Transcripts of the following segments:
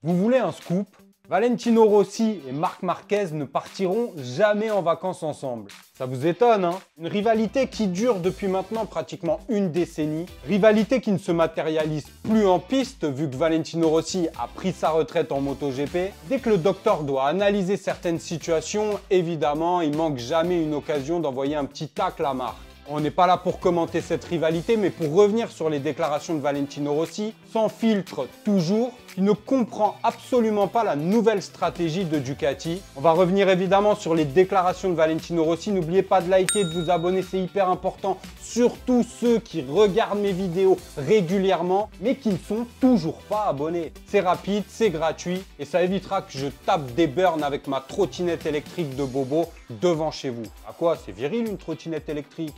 Vous voulez un scoop? Valentino Rossi et Marc Marquez ne partiront jamais en vacances ensemble. Ça vous étonne, hein? Une rivalité qui dure depuis maintenant pratiquement une décennie. Rivalité qui ne se matérialise plus en piste vu que Valentino Rossi a pris sa retraite en MotoGP. Dès que le docteur doit analyser certaines situations, évidemment, il manque jamais une occasion d'envoyer un petit tacle à Marc. On n'est pas là pour commenter cette rivalité, mais pour revenir sur les déclarations de Valentino Rossi, sans filtre toujours, qui ne comprend absolument pas la nouvelle stratégie de Ducati. On va revenir évidemment sur les déclarations de Valentino Rossi. N'oubliez pas de liker, de vous abonner, c'est hyper important. Surtout ceux qui regardent mes vidéos régulièrement, mais qui ne sont toujours pas abonnés. C'est rapide, c'est gratuit, et ça évitera que je tape des burns avec ma trottinette électrique de Bobo devant chez vous. À quoi? C'est viril une trottinette électrique?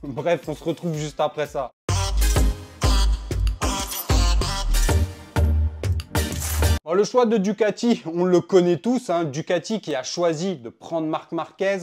Bref, on se retrouve juste après ça. Bon, le choix de Ducati, on le connaît tous, hein. Ducati qui a choisi de prendre Marc Marquez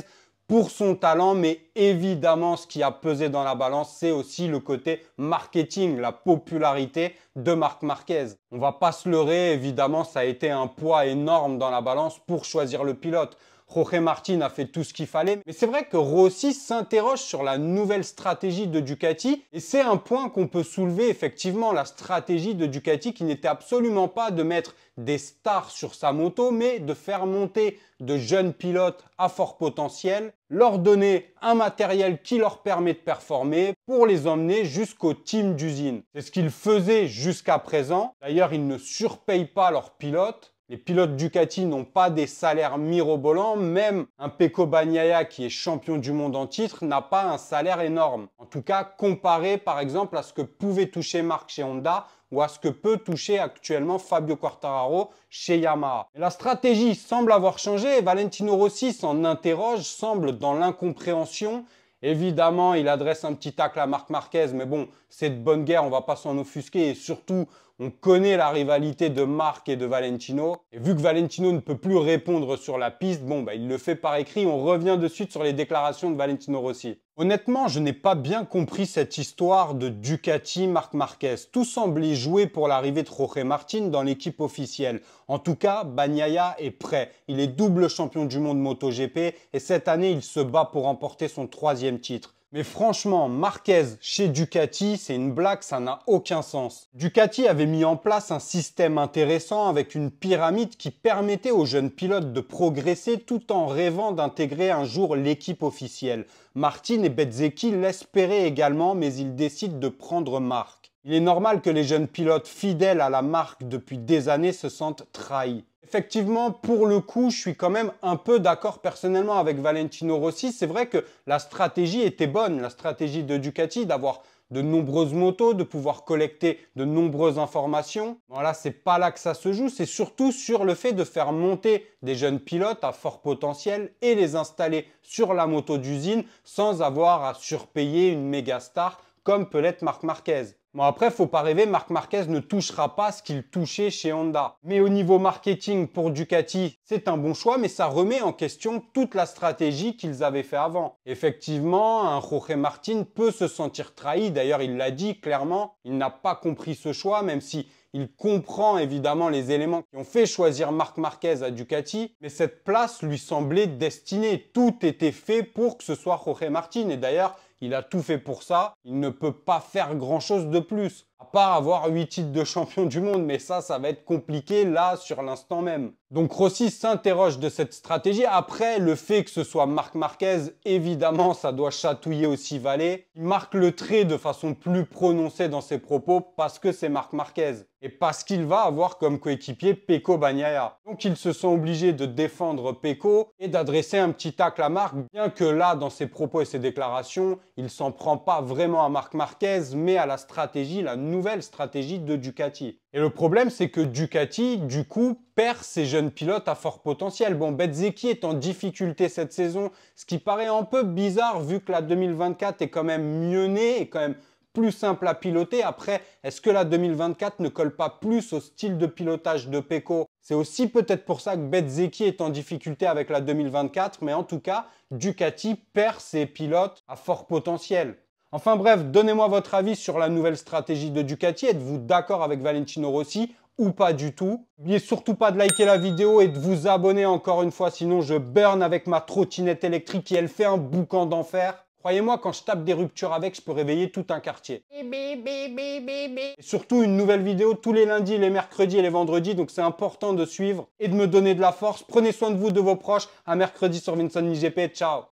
pour son talent, mais évidemment, ce qui a pesé dans la balance, c'est aussi le côté marketing, la popularité de Marc Marquez. On va pas se leurrer, évidemment, ça a été un poids énorme dans la balance pour choisir le pilote. Jorge Martin a fait tout ce qu'il fallait, mais c'est vrai que Rossi s'interroge sur la nouvelle stratégie de Ducati et c'est un point qu'on peut soulever effectivement, la stratégie de Ducati qui n'était absolument pas de mettre des stars sur sa moto, mais de faire monter de jeunes pilotes à fort potentiel, leur donner un matériel qui leur permet de performer pour les emmener jusqu'au team d'usine. C'est ce qu'ils faisaient jusqu'à présent. D'ailleurs, ils ne surpayent pas leurs pilotes. Les pilotes Ducati n'ont pas des salaires mirobolants, même un Pecco Bagnaia qui est champion du monde en titre n'a pas un salaire énorme. En tout cas, comparé par exemple à ce que pouvait toucher Marc chez Honda ou à ce que peut toucher actuellement Fabio Quartararo chez Yamaha. Et la stratégie semble avoir changé et Valentino Rossi s'en interroge, semble dans l'incompréhension. Évidemment, il adresse un petit tacle à Marc Marquez, mais bon, c'est de bonne guerre, on va pas s'en offusquer et surtout, on connaît la rivalité de Marc et de Valentino. Et vu que Valentino ne peut plus répondre sur la piste, bon, il le fait par écrit. On revient de suite sur les déclarations de Valentino Rossi. Honnêtement, je n'ai pas bien compris cette histoire de Ducati-Marc Marquez. Tout semblait jouer pour l'arrivée de Jorge Martin dans l'équipe officielle. En tout cas, Bagnaia est prêt. Il est double champion du monde MotoGP et cette année, il se bat pour remporter son 3e titre. Mais franchement, Marquez chez Ducati, c'est une blague, ça n'a aucun sens. Ducati avait mis en place un système intéressant avec une pyramide qui permettait aux jeunes pilotes de progresser tout en rêvant d'intégrer un jour l'équipe officielle. Martin et Bezzecchi l'espéraient également, mais ils décident de prendre Marc. Il est normal que les jeunes pilotes fidèles à la marque depuis des années se sentent trahis. Effectivement, pour le coup, je suis quand même un peu d'accord personnellement avec Valentino Rossi. C'est vrai que la stratégie était bonne, la stratégie de Ducati d'avoir de nombreuses motos, de pouvoir collecter de nombreuses informations. Voilà, c'est pas là que ça se joue, c'est surtout sur le fait de faire monter des jeunes pilotes à fort potentiel et les installer sur la moto d'usine sans avoir à surpayer une méga star comme peut l'être Marc Marquez. Bon après, faut pas rêver, Marc Marquez ne touchera pas ce qu'il touchait chez Honda. Mais au niveau marketing pour Ducati, c'est un bon choix, mais ça remet en question toute la stratégie qu'ils avaient fait avant. Effectivement, un Jorge Martin peut se sentir trahi, d'ailleurs il l'a dit clairement, il n'a pas compris ce choix, même si il comprend évidemment les éléments qui ont fait choisir Marc Marquez à Ducati, mais cette place lui semblait destinée. Tout était fait pour que ce soit Jorge Martin. Et d'ailleurs, il a tout fait pour ça. Il ne peut pas faire grand-chose de plus, à part avoir 8 titres de champion du monde. Mais ça va être compliqué là, sur l'instant même. Donc Rossi s'interroge de cette stratégie. Après, le fait que ce soit Marc Marquez, évidemment, ça doit chatouiller aussi Valé. Il marque le trait de façon plus prononcée dans ses propos parce que c'est Marc Marquez. Et parce qu'il va avoir comme coéquipier Pecco Bagnaia. Donc ils se sont obligés de défendre Pecco et d'adresser un petit tacle à Marc, bien que là, dans ses propos et ses déclarations, il s'en prend pas vraiment à Marc Marquez, mais à la stratégie, la nouvelle stratégie de Ducati. Et le problème, c'est que Ducati, du coup, perd ses jeunes pilotes à fort potentiel. Bon, Bezzecchi est en difficulté cette saison, ce qui paraît un peu bizarre vu que la 2024 est quand même mieux née et quand même plus simple à piloter. Après, est-ce que la 2024 ne colle pas plus au style de pilotage de Pecco? C'est aussi peut-être pour ça que Bezzecchi est en difficulté avec la 2024, mais en tout cas, Ducati perd ses pilotes à fort potentiel. Enfin bref, donnez-moi votre avis sur la nouvelle stratégie de Ducati. Êtes-vous d'accord avec Valentino Rossi? ou pas du tout. N'oubliez surtout pas de liker la vidéo et de vous abonner encore une fois, sinon je burn avec ma trottinette électrique qui elle fait un boucan d'enfer. Croyez-moi, quand je tape des ruptures avec, je peux réveiller tout un quartier. Et surtout, une nouvelle vidéo tous les lundis, les mercredis et les vendredis, donc c'est important de suivre et de me donner de la force. Prenez soin de vous, de vos proches. À mercredi sur Vincent IGP, ciao.